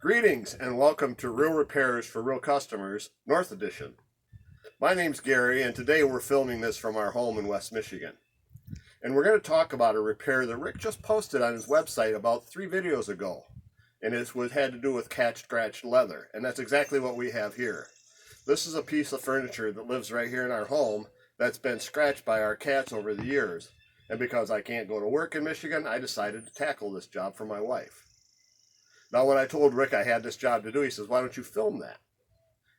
Greetings and welcome to Real Repairs for Real Customers, North Edition. My name's Gary and today we're filming this from our home in West Michigan. And we're going to talk about a repair that Rick just posted on his website about 3 videos ago. And it had to do with cat scratched leather. And that's exactly what we have here. This is a piece of furniture that lives right here in our home that's been scratched by our cats over the years. And because I can't go to work in Michigan, I decided to tackle this job for my wife. Now, when I told Rick I had this job to do, he says, "Why don't you film that?"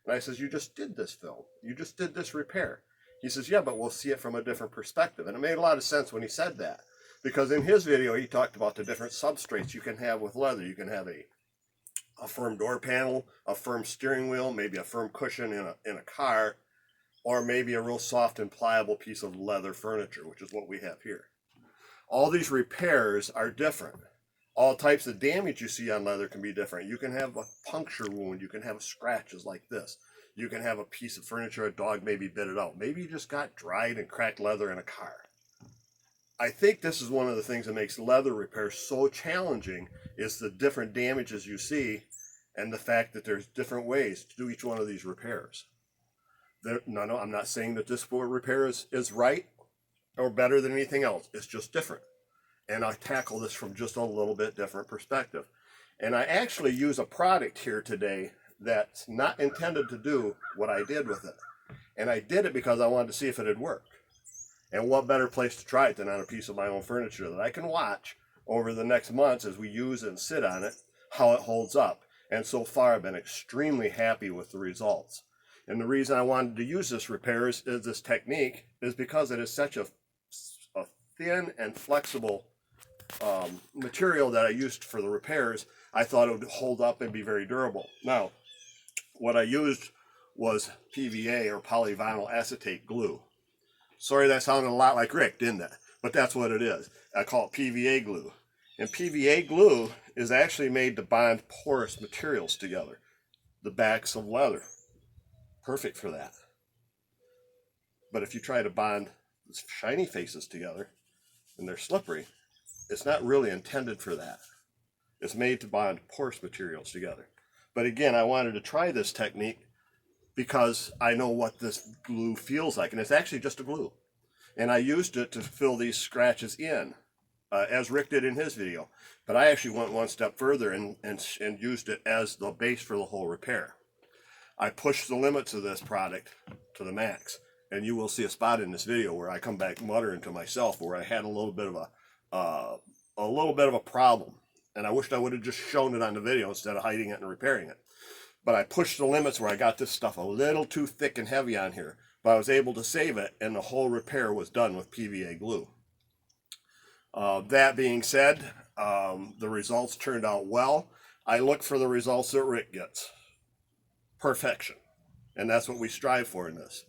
And I says, "You just did this film. You just did this repair." He says, "Yeah, but we'll see it from a different perspective." And it made a lot of sense when he said that. Because in his video, he talked about the different substrates you can have with leather. You can have a firm door panel, a firm steering wheel, maybe a firm cushion in a car, or maybe a real soft and pliable piece of leather furniture, which is what we have here. All these repairs are different. All types of damage you see on leather can be different. You can have a puncture wound. You can have scratches like this. You can have a piece of furniture, a dog maybe bit it out. Maybe you just got dried and cracked leather in a car. I think this is one of the things that makes leather repair so challenging is the different damages you see and the fact that there's different ways to do each one of these repairs. No, I'm not saying that this repair is right or better than anything else. It's just different. And I tackle this from just a little bit different perspective. And I actually use a product here today that's not intended to do what I did with it. And I did it because I wanted to see if it would work. And what better place to try it than on a piece of my own furniture that I can watch over the next months as we use it and sit on it, how it holds up. And so far I've been extremely happy with the results. And the reason I wanted to use this this technique is because it is such a thin and flexible material that I used for the repairs. I thought it would hold up and be very durable. Now, what I used was PVA or polyvinyl acetate glue. Sorry, that sounded a lot like Rick, didn't it? But that's what it is. I call it PVA glue. And PVA glue is actually made to bond porous materials together. The backs of leather. Perfect for that. But if you try to bond shiny faces together and they're slippery, it's not really intended for that. It's made to bond porous materials together. But again, I wanted to try this technique because I know what this glue feels like. And it's actually just a glue. And I used it to fill these scratches in, as Rick did in his video. But I actually went one step further and used it as the base for the whole repair. I pushed the limits of this product to the max. And you will see a spot in this video where I come back muttering to myself where I had a little bit of a problem, and I wished I would have just shown it on the video instead of hiding it and repairing it. But I pushed the limits where I got this stuff a little too thick and heavy on here, but I was able to save it, and the whole repair was done with PVA glue. That being said, the results turned out well. I look for the results that Rick gets. Perfection. And that's what we strive for in this.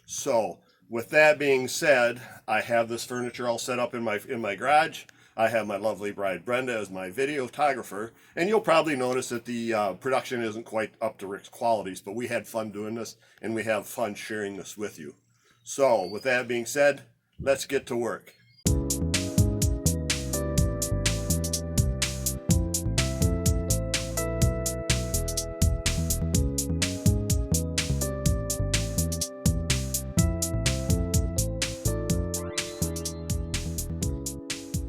So, with that being said, I have this furniture all set up in my garage. I have my lovely bride Brenda as my videographer, and you'll probably notice that the production isn't quite up to Rick's qualities, but we had fun doing this, and we have fun sharing this with you. So, with that being said, let's get to work.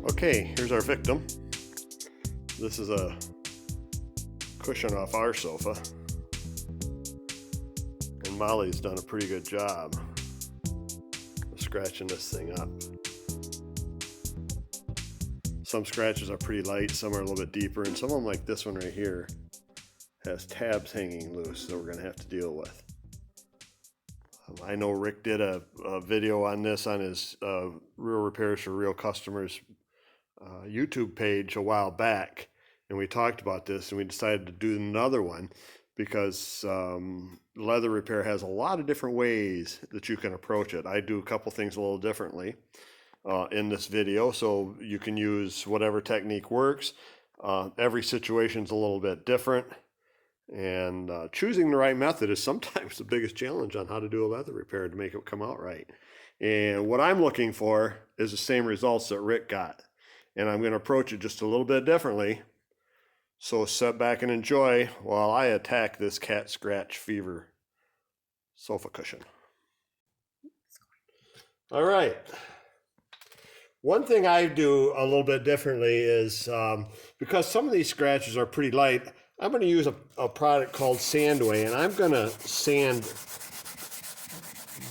Okay, here's our victim. This is a cushion off our sofa. And Molly's done a pretty good job of scratching this thing up. Some scratches are pretty light, some are a little bit deeper, and some of them, like this one right here, has tabs hanging loose that we're going to have to deal with. I know Rick did a video on this on his Real Repairs for Real Customers YouTube page a while back, and we talked about this, and we decided to do another one because leather repair has a lot of different ways that you can approach it. I do a couple things a little differently in this video, so you can use whatever technique works. Every situation's a little bit different, and choosing the right method is sometimes the biggest challenge on how to do a leather repair to make it come out right. And what I'm looking for is the same results that Rick got. And I'm going to approach it just a little bit differently So sit back and enjoy while I attack this cat scratch fever sofa cushion. All right. One thing I do a little bit differently is because some of these scratches are pretty light, I'm going to use a product called Sandway, and I'm going to sand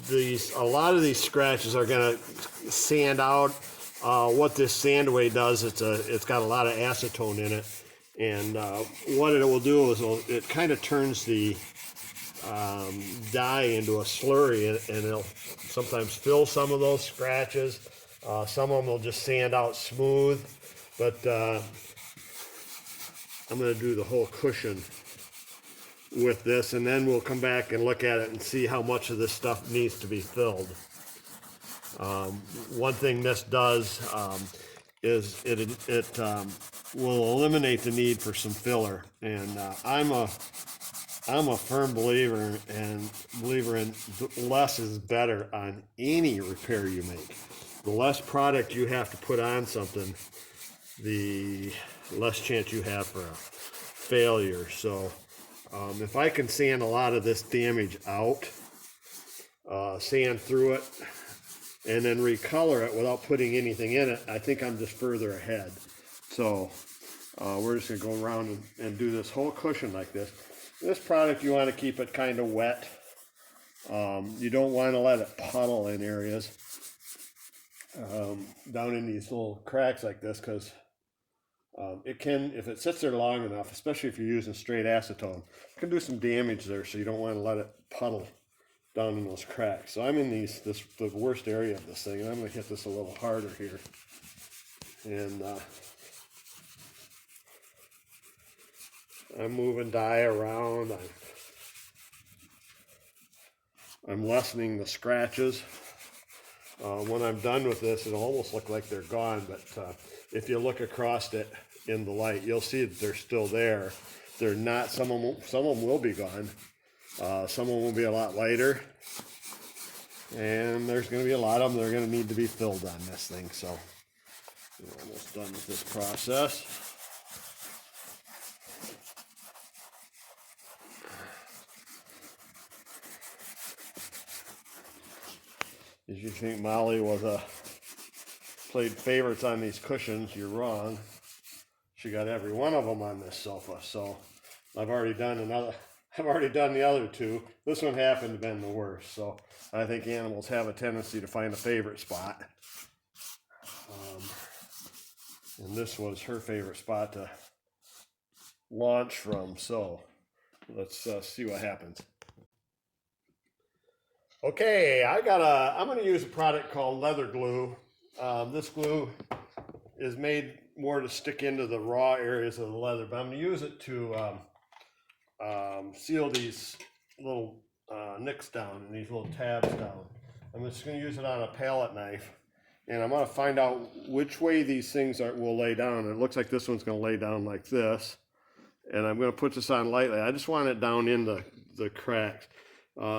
these. A lot of these scratches are going to sand out. What this Sandway does, it's got a lot of acetone in it, and what it will do is it kind of turns the dye into a slurry, and it'll sometimes fill some of those scratches. Some of them will just sand out smooth, but I'm going to do the whole cushion with this, and then we'll come back and look at it and see how much of this stuff needs to be filled. One thing this does is it will eliminate the need for some filler, and I'm a firm believer in less is better on any repair you make. The less product you have to put on something, the less chance you have for a failure. So if I can sand a lot of this damage out, sand through it, and then recolor it without putting anything in it, I think I'm just further ahead. So we're just gonna go around and do this whole cushion like this. This product, you want to keep it kind of wet. You don't want to let it puddle in areas down in these little cracks like this, because it can, if it sits there long enough, especially if you're using straight acetone, it can do some damage there. So you don't want to let it puddle down in those cracks. So I'm in the worst area of this thing, and I'm going to hit this a little harder here. And I'm moving dye around. I'm lessening the scratches. When I'm done with this, it'll almost look like they're gone, but if you look across it in the light, you'll see that they're still there. They're not, some of them will be gone. Some of them will be a lot lighter, and there's going to be a lot of them that are going to need to be filled on this thing. So we're almost done with this process. If you think Molly played favorites on these cushions, you're wrong. She got every one of them on this sofa. So I've already done the other two. This one happened to have been the worst. So I think animals have a tendency to find a favorite spot. And this was her favorite spot to launch from. So let's see what happens. Okay, I'm going to use a product called leather glue. This glue is made more to stick into the raw areas of the leather, but I'm going to use it to seal these little nicks down and these little tabs down. I'm just going to use it on a palette knife, and I'm going to find out which way these things will lay down. It looks like this one's going to lay down like this, and I'm going to put this on lightly. I just want it down in the cracks.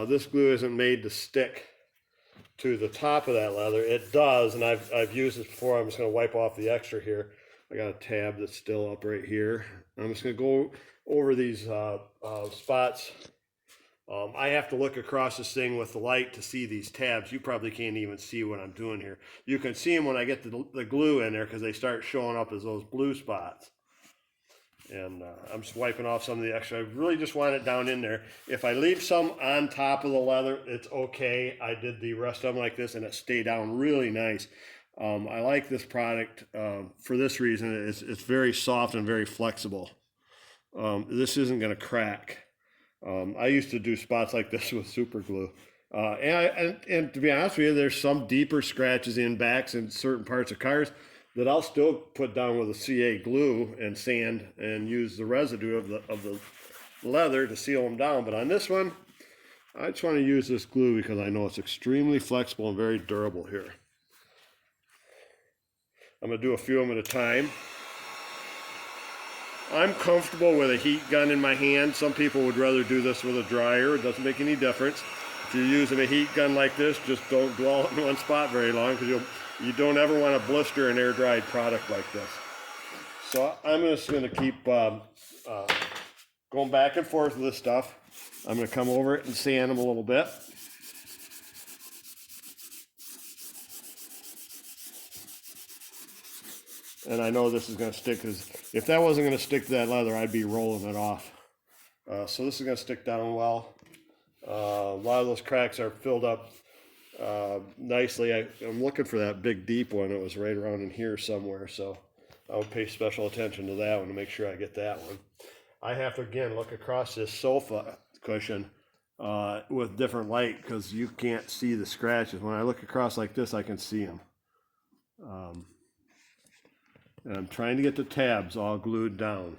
This glue isn't made to stick to the top of that leather. It does, and I've used this before. I'm just going to wipe off the extra here. I got a tab that's still up right here. I'm just going to go over these spots. I have to look across this thing with the light to see these tabs. You probably can't even see what I'm doing here. You can see them when I get the glue in there, because they start showing up as those blue spots. And I'm just wiping off some of the extra. I really just want it down in there. If I leave some on top of the leather, it's okay. I did the rest of them like this, and it stayed down really nice. I like this product for this reason. It's very soft and very flexible. This isn't going to crack. I used to do spots like this with super glue. And to be honest with you, there's some deeper scratches in backs in certain parts of cars that I'll still put down with a CA glue and sand and use the residue of the leather to seal them down. But on this one, I just want to use this glue because I know it's extremely flexible and very durable here. I'm going to do a few of them at a time. I'm comfortable with a heat gun in my hand. Some people would rather do this with a dryer. It doesn't make any difference. If you're using a heat gun like this, just don't dwell in one spot very long, because you don't ever want to blister an air-dried product like this. So I'm just going to keep going back and forth with this stuff. I'm going to come over it and sand them a little bit. And I know this is going to stick, because if that wasn't going to stick to that leather, I'd be rolling it off. So this is going to stick down well. A lot of those cracks are filled up nicely. I'm looking for that big deep one. It was right around in here somewhere, so I'll pay special attention to that one to make sure I get that one. I have to again look across this sofa cushion with different light, because you can't see the scratches. When I look across like this, I can see them. And I'm trying to get the tabs all glued down.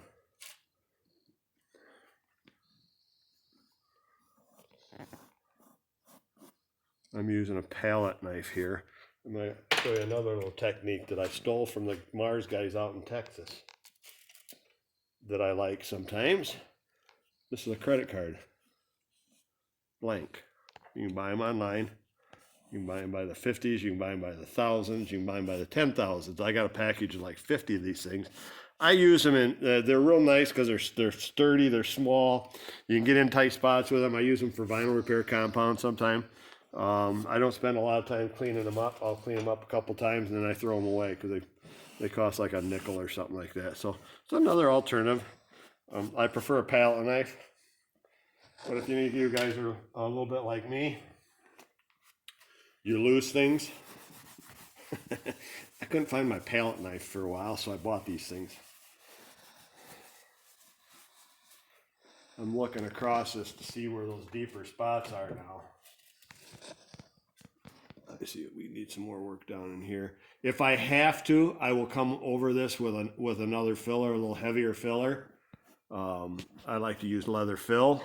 I'm using a palette knife here. I'm going to show you another little technique that I stole from the Mars guys out in Texas that I like sometimes. This is a credit card. Blank. You can buy them online. You can buy them by the 50s. You can buy them by the thousands. You can buy them by the 10,000s. I got a package of like 50 of these things. I use them in, they're real nice because they're sturdy, they're small. You can get in tight spots with them. I use them for vinyl repair compound sometime. I don't spend a lot of time cleaning them up. I'll clean them up a couple times and then I throw them away because they cost like a nickel or something like that. So it's another alternative. I prefer a palette knife. But if any of you guys are a little bit like me, you lose things. I couldn't find my palette knife for a while, so I bought these things. I'm looking across this to see where those deeper spots are now. I see we need some more work down in here. If I have to, I will come over this with another filler, a little heavier filler. I like to use leather fill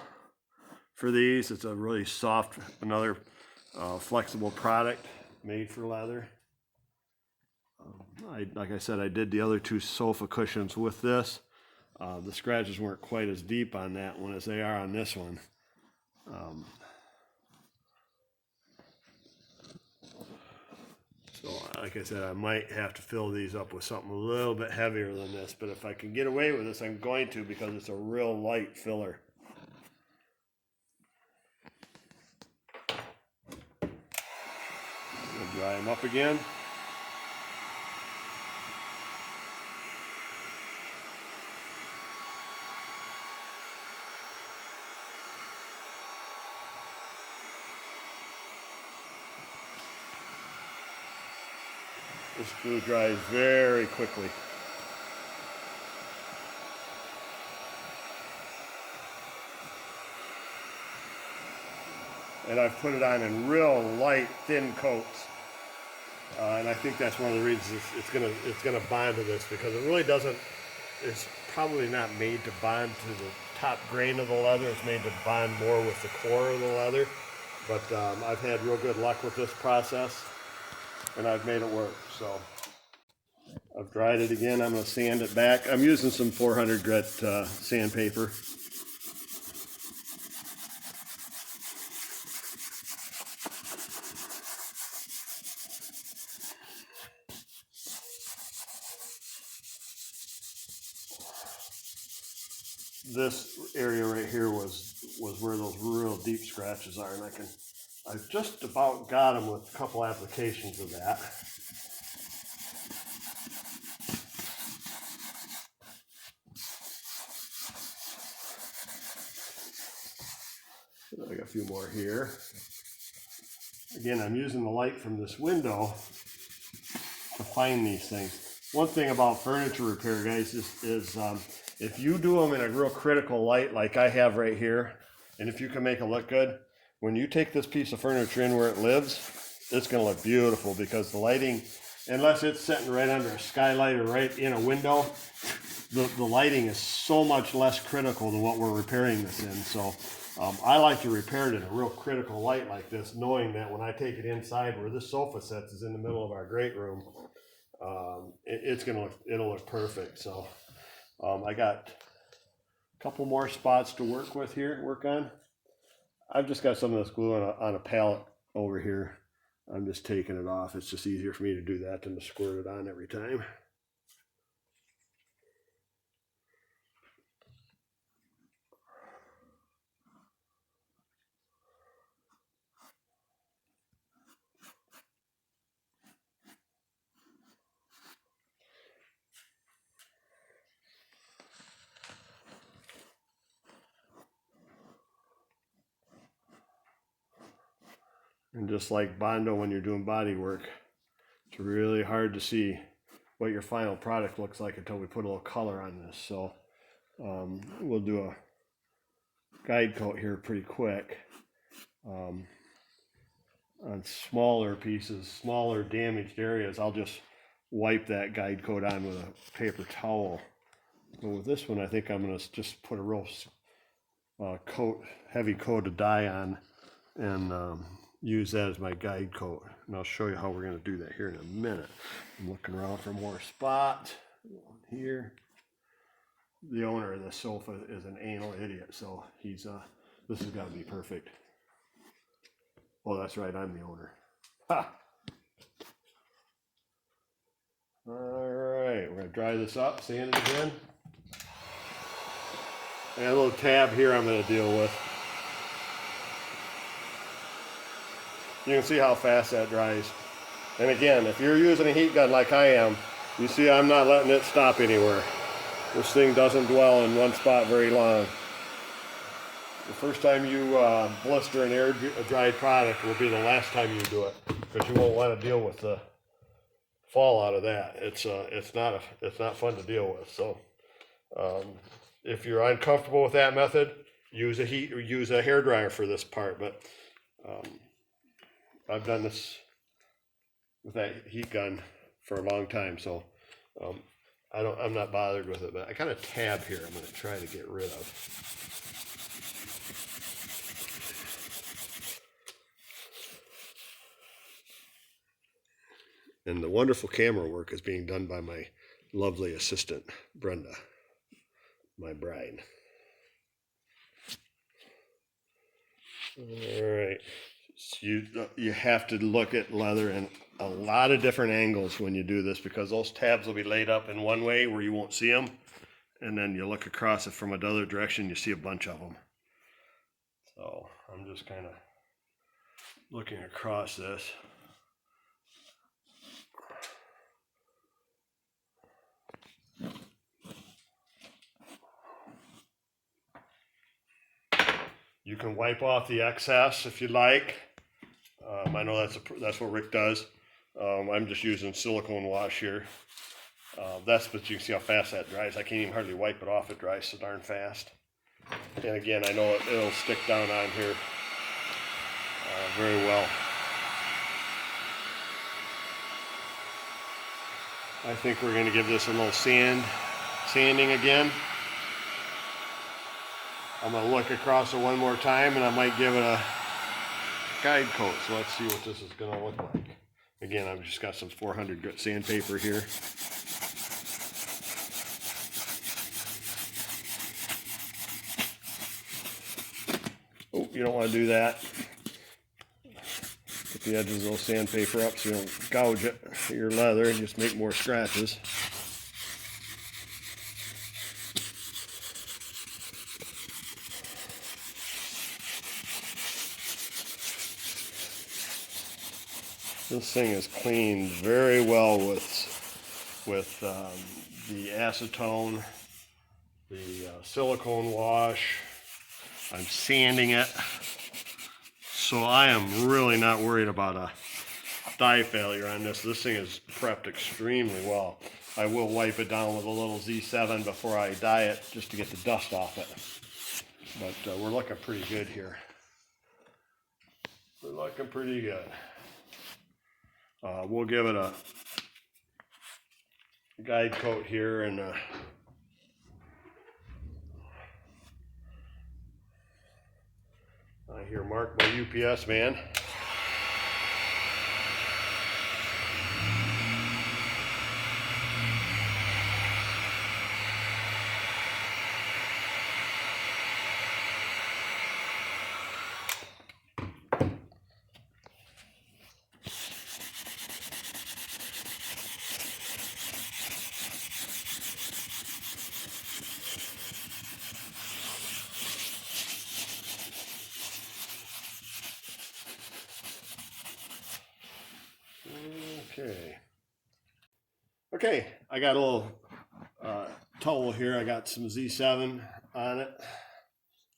for these. It's a really soft, another flexible product made for leather. Like I said, I did the other two sofa cushions with this. The scratches weren't quite as deep on that one as they are on this one. So like I said, I might have to fill these up with something a little bit heavier than this, but if I can get away with this, I'm going to, because it's a real light filler. We'll dry them up again. This glue dries very quickly. And I've put it on in real light, thin coats. And I think that's one of the reasons it's gonna bond to this, because it really doesn't, it's probably not made to bond to the top grain of the leather. It's made to bond more with the core of the leather. But I've had real good luck with this process, and I've made it work. So I've dried it again. I'm going to sand it back. I'm using some 400 grit sandpaper. This area right here was where those real deep scratches are, and I've just about got them with a couple applications of that. I got a few more here. Again, I'm using the light from this window to find these things. One thing about furniture repair, guys, is if you do them in a real critical light like I have right here, and if you can make it look good, when you take this piece of furniture in where it lives, it's going to look beautiful, because the lighting, unless it's sitting right under a skylight or right in a window, the lighting is so much less critical than what we're repairing this in. So I like to repair it in a real critical light like this, knowing that when I take it inside where this sofa sits is in the middle of our great room, it'll look perfect. So I got a couple more spots to work on. I've just got some of this glue on a pallet over here. I'm just taking it off. It's just easier for me to do that than to squirt it on every time. And just like Bondo when you're doing body work, it's really hard to see what your final product looks like until we put a little color on this. So we'll do a guide coat here pretty quick on smaller pieces, smaller damaged areas. I'll just wipe that guide coat on with a paper towel. But with this one, I think I'm going to just put a real heavy coat of dye on and use that as my guide coat. And I'll show you how we're going to do that here in a minute. I'm looking around for more spots. Here. The owner of the sofa is an anal idiot, so he's this has got to be perfect. Oh, that's right, I'm the owner. Ha! All right, we're gonna dry this up, sand it again. And a little tab here I'm gonna deal with. You can see how fast that dries. And again, if you're using a heat gun like I am, you see I'm not letting it stop anywhere. This thing doesn't dwell in one spot very long. The first time you blister an air dried product will be the last time you do it, because you won't want to deal with the fallout of that. It's not fun to deal with. So if you're uncomfortable with that method, use a hair dryer for this part. But I've done this with that heat gun for a long time, so I'm not bothered with it. But I got a tab here I'm going to try to get rid of. And the wonderful camera work is being done by my lovely assistant, Brenda, my bride. All right, so you have to look at leather in a lot of different angles when you do this, because those tabs will be laid up in one way where you won't see them, and then you look across it from another direction, you see a bunch of them. So I'm just kind of looking across this. You can wipe off the excess if you like. I know that's what Rick does. I'm just using silicone wash here. But you can see how fast that dries. I can't even hardly wipe it off. It dries so darn fast. And again, I know it'll stick down on here very well. I think we're going to give this a little sanding again. I'm going to look across it one more time, and I might give it a guide coat. So let's see what this is going to look like. Again, I've just got some 400 grit sandpaper here. Oh, you don't want to do that. Get the edges of those sandpaper up so you don't gouge it, your leather, and just make more scratches. This thing is cleaned very well with the acetone, the silicone wash. I'm sanding it, so I am really not worried about a dye failure on this. This thing is prepped extremely well. I will wipe it down with a little Z7 before I dye it, just to get the dust off it. But we're looking pretty good here. We're looking pretty good. We'll give it a guide coat here, and I hear Mark, my UPS man. Okay, I got a little towel here. I got some Z7 on it.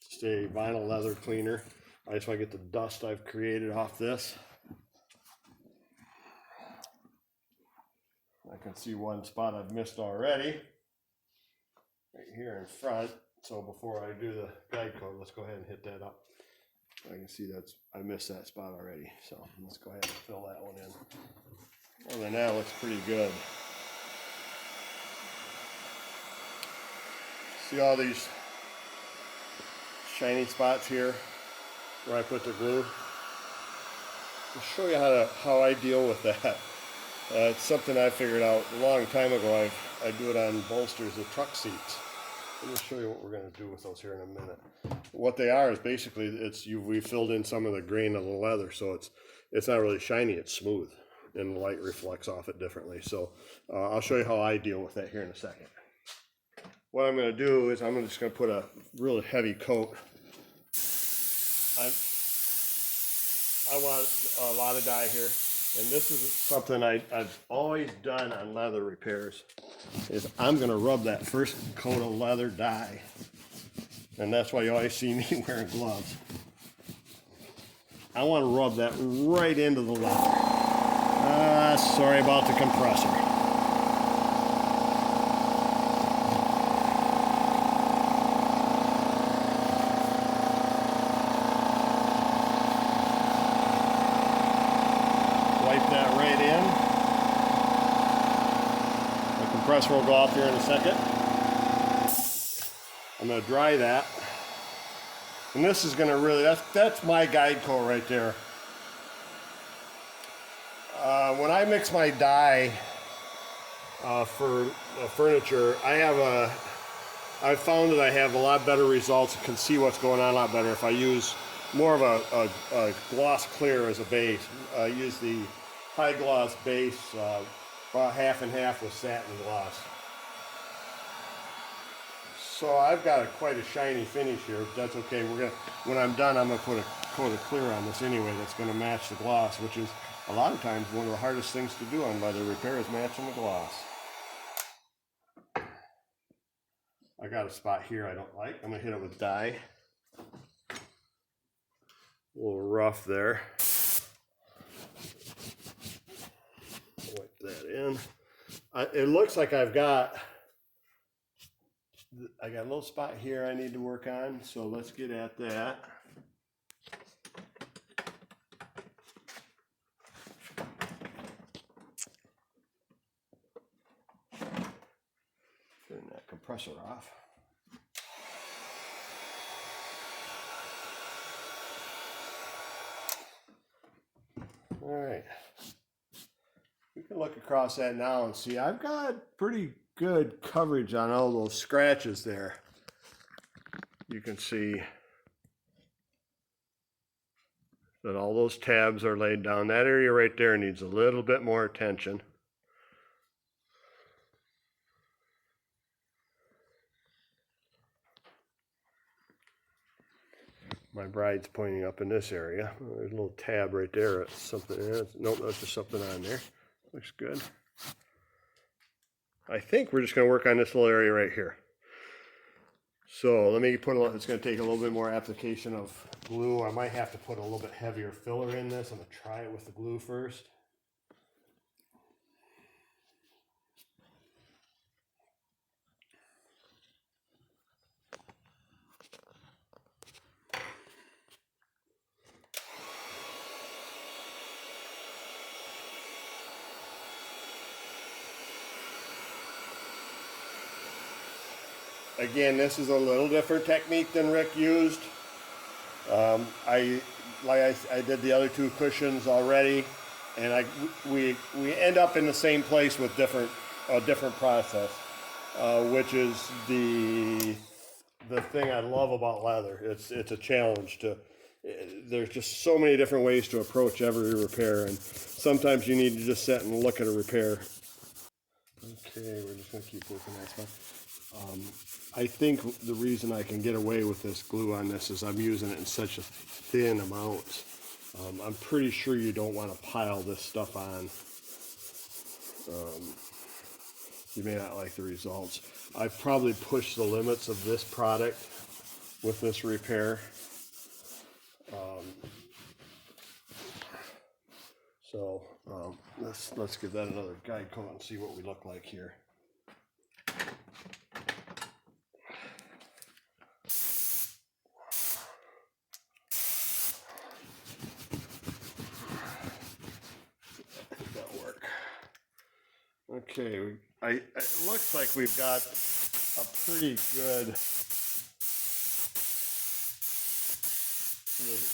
Just a vinyl leather cleaner. I just want to get the dust I've created off this. I can see one spot I've missed already, right here in front. So before I do the guide code, let's go ahead and hit that up. I can see I missed that spot already. So let's go ahead and fill that one in. Other than that, looks pretty good. See all these shiny spots here where I put the glue? I'll show you how I deal with that. It's something I figured out a long time ago. I do it on bolsters of truck seats. Let me show you what we're going to do with those here in a minute. What they are is basically we filled in some of the grain of the leather, so it's not really shiny, it's smooth, and the light reflects off it differently. So I'll show you how I deal with that here in a second. What I'm going to do is I'm just going to put a really heavy coat. I want a lot of dye here, and this is something I've always done on leather repairs, is I'm going to rub that first coat of leather dye, and that's why you always see me wearing gloves. I want to rub that right into the leather. Sorry about the compressor. Wipe that right in. The compressor will go off here in a second. I'm going to dry that. And this is going to really, that's my guide coat right there. When I mix my dye for furniture, I've found that I have a lot better results, can see what's going on a lot better if I use more of a gloss clear as a base. I use the high gloss base, about half and half with satin gloss. So I've got quite a shiny finish here. That's okay. When I'm done, I'm gonna put a coat of clear on this anyway. That's gonna match the gloss, which is a lot of times one of the hardest things to do on leather repair is matching the gloss. I got a spot here I don't like. I'm gonna hit it with dye. A little rough there. Wipe that in. It looks like I got a little spot here I need to work on, so let's get at that. Turn that compressor off. All right. We can look across that now and see I've got pretty good coverage on all those scratches there. You can see that all those tabs are laid down. That area right there needs a little bit more attention. My bride's pointing up in this area. There's a little tab right there. It's something. Nope, that's just something on there. Looks good. I think we're just going to work on this little area right here. So let me put it's going to take a little bit more application of glue. I might have to put a little bit heavier filler in this. I'm going to try it with the glue first. Again, this is a little different technique than Rick used. I did the other two cushions already, and we end up in the same place with a different process, which is the thing I love about leather. It's a challenge there's just so many different ways to approach every repair, and sometimes you need to just sit and look at a repair. Okay, we're just going to keep working that stuff. I think the reason I can get away with this glue on this is I'm using it in such a thin amount. I'm pretty sure you don't want to pile this stuff on. You may not like the results. I've probably pushed the limits of this product with this repair. Let's give that another guide coat and see what we look like here. That'll work. Okay, it looks like we've got a pretty good.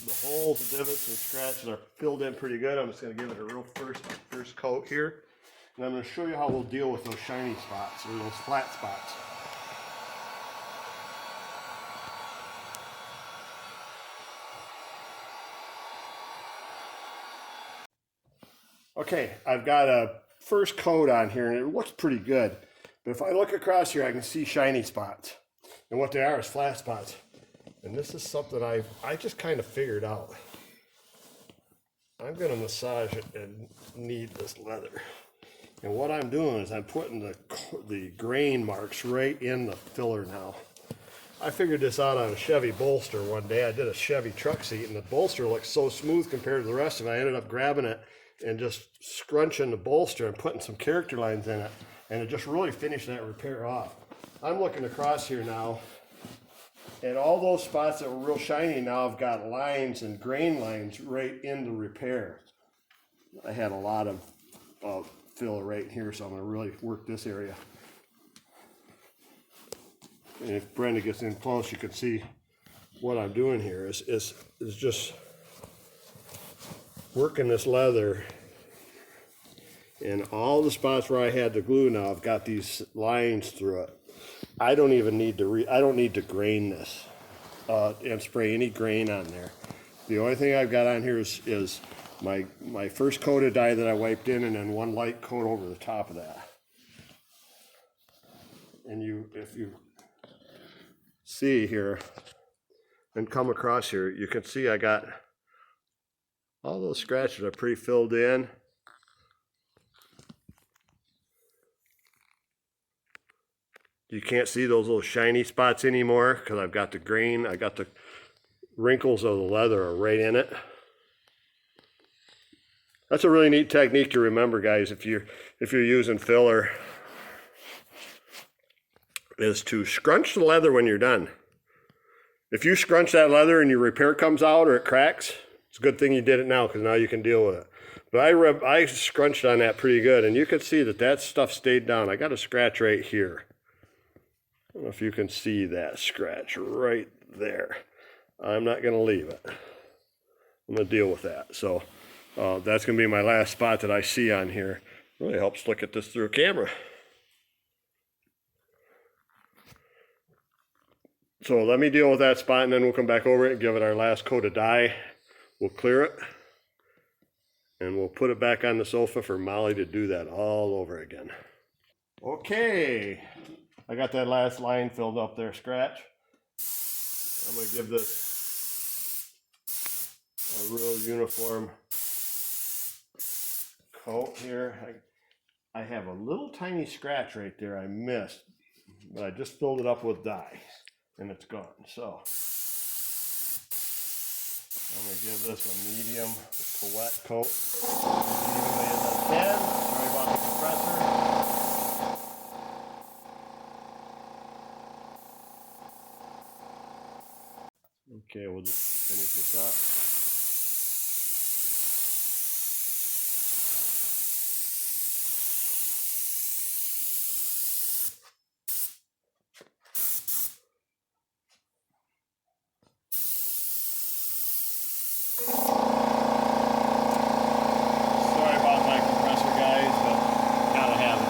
The holes, the divots, and scratches are filled in pretty good. I'm just going to give it a real first coat here. And I'm going to show you how we'll deal with those shiny spots, or those flat spots. Okay, I've got a first coat on here, and it looks pretty good. But if I look across here, I can see shiny spots. And what they are is flat spots. And this is something I just kind of figured out. I'm going to massage it and knead this leather. And what I'm doing is I'm putting the grain marks right in the filler now. I figured this out on a Chevy bolster one day. I did a Chevy truck seat, and the bolster looked so smooth compared to the rest of it. I ended up grabbing it and just scrunching the bolster and putting some character lines in it. And it just really finished that repair off. I'm looking across here now, and all those spots that were real shiny now have got lines and grain lines right in the repair. I had a lot of filler right here, so I'm going to really work this area. And if Brenda gets in close, you can see what I'm doing here is just working this leather. And all the spots where I had the glue now, I've got these lines through it. I don't even need to grain this and spray any grain on there. The only thing I've got on here is my first coat of dye that I wiped in, and then one light coat over the top of that. And if you see here and come across here, you can see I got all those scratches are pretty filled in. You can't see those little shiny spots anymore because I've got the grain, I got the wrinkles of the leather are right in it. That's a really neat technique to remember, guys, if you're using filler, is to scrunch the leather when you're done. If you scrunch that leather and your repair comes out or it cracks, it's a good thing you did it now because now you can deal with it. But I scrunched on that pretty good, and you can see that stuff stayed down. I got a scratch right here. I don't know if you can see that scratch right there. I'm not going to leave it. I'm going to deal with that. So that's going to be my last spot that I see on here. Really helps look at this through a camera. So let me deal with that spot, and then we'll come back over it and give it our last coat of dye. We'll clear it, and we'll put it back on the sofa for Molly to do that all over again. Okay. I got that last line filled up there, scratch. I'm going to give this a real uniform coat here. I have a little tiny scratch right there I missed, but I just filled it up with dye and it's gone. So I'm going to give this a medium to wet coat as evenly as I can. Sorry about the compressor. Okay, we'll just finish this up. Sorry about my compressor, guys, but gotta have it.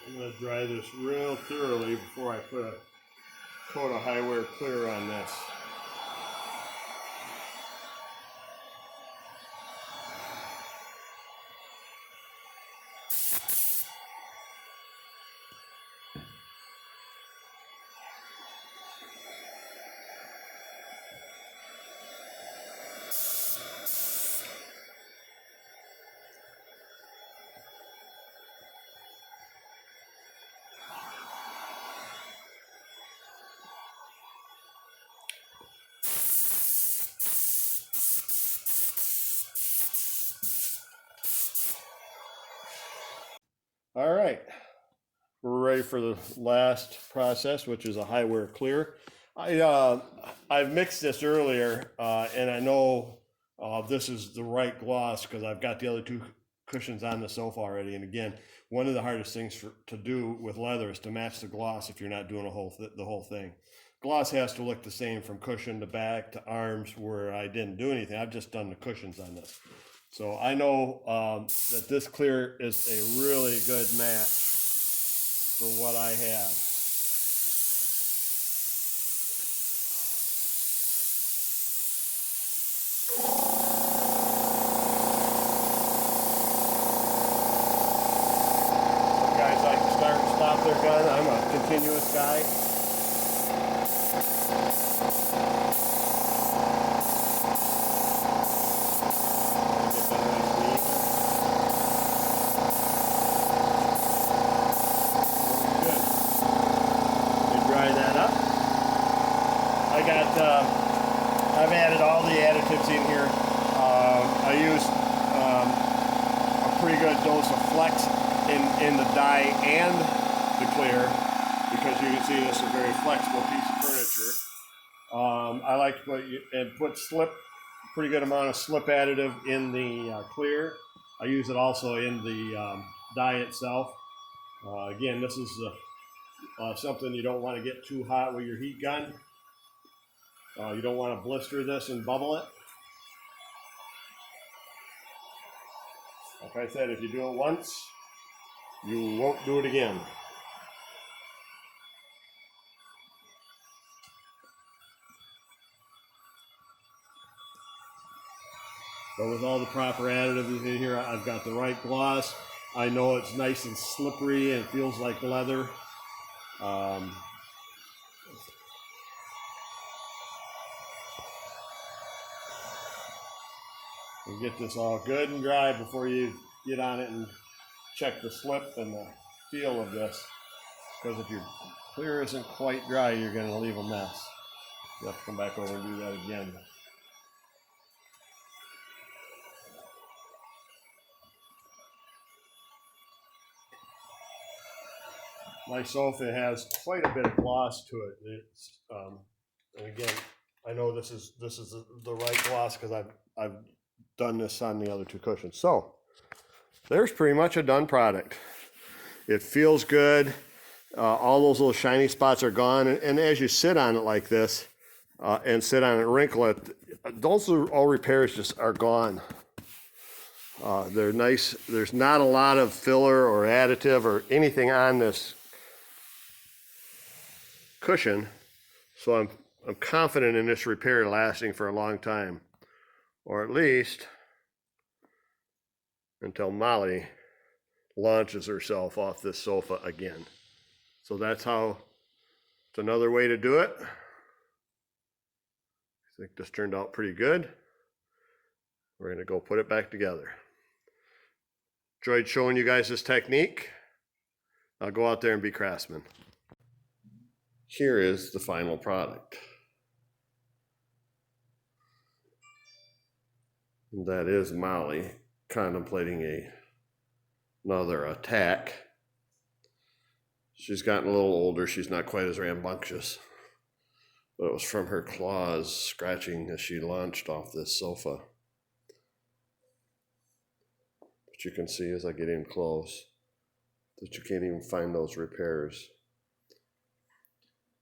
I'm going to dry this real thoroughly before I put a coat of high wear clear on this. All right, we're ready for the last process, which is a high wear clear. I've mixed this earlier, and I know this is the right gloss because I've got the other two cushions on the sofa already. And again, one of the hardest things to do with leather is to match the gloss if you're not doing the whole thing. Gloss has to look the same from cushion to back to arms, where I didn't do anything. I've just done the cushions on this. So I know that this clear is a really good match for what I have. Some guys like to start and stop their gun. I'm a continuous guy. I've added all the additives in here. I used a pretty good dose of Flex in the dye and the clear, because you can see this is a very flexible piece of furniture. I like to put pretty good amount of slip additive in the clear. I use it also in the dye itself. Again, this is something you don't want to get too hot with your heat gun. You don't want to blister this and bubble it. Like I said, if you do it once, you won't do it again. But with all the proper additives in here, I've got the right gloss. I know it's nice and slippery and it feels like leather. And get this all good and dry before you get on it and check the slip and the feel of this. Because if your clear isn't quite dry, you're going to leave a mess. You have to come back over and do that again. My sofa has quite a bit of gloss to it. It's and again, I know this is the right gloss because I've done this on the other two cushions. So there's pretty much a done product. It feels good. All those little shiny spots are gone, and as you sit on it like this and sit on it and wrinkle it, those are all repairs just are gone. They're nice. There's not a lot of filler or additive or anything on this cushion, so I'm confident in this repair lasting for a long time, or at least until Molly launches herself off this sofa again. So that's how, it's another way to do it. I think this turned out pretty good. We're going to go put it back together. Enjoyed showing you guys this technique. I'll go out there and be craftsman. Here is the final product. And that is Molly contemplating another attack. She's gotten a little older. She's not quite as rambunctious. But it was from her claws scratching as she launched off this sofa. But you can see as I get in close that you can't even find those repairs.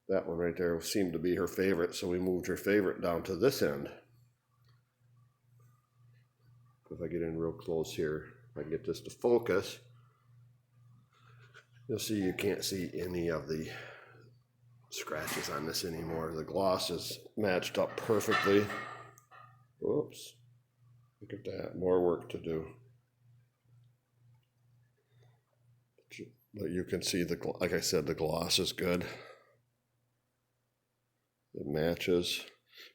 That one right there seemed to be her favorite, so we moved her favorite down to this end. If I get in real close here, if I can get this to focus, you'll see you can't see any of the scratches on this anymore. The gloss is matched up perfectly. Oops, look at that, more work to do. But you can see, like I said, the gloss is good. It matches.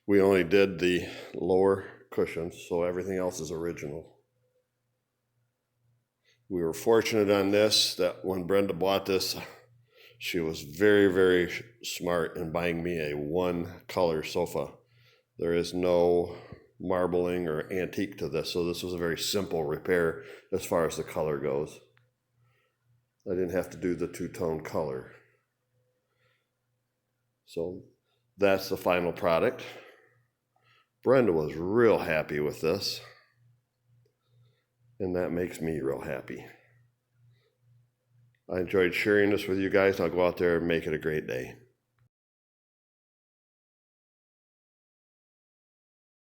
We only did the lower cushions, so everything else is original. We were fortunate on this that when Brenda bought this, she was very, very smart in buying me a one color sofa. There is no marbling or antique to this, so this was a very simple repair as far as the color goes. I didn't have to do the two-tone color. So that's the final product. Brenda was real happy with this, and that makes me real happy. I enjoyed sharing this with you guys. I'll go out there and make it a great day.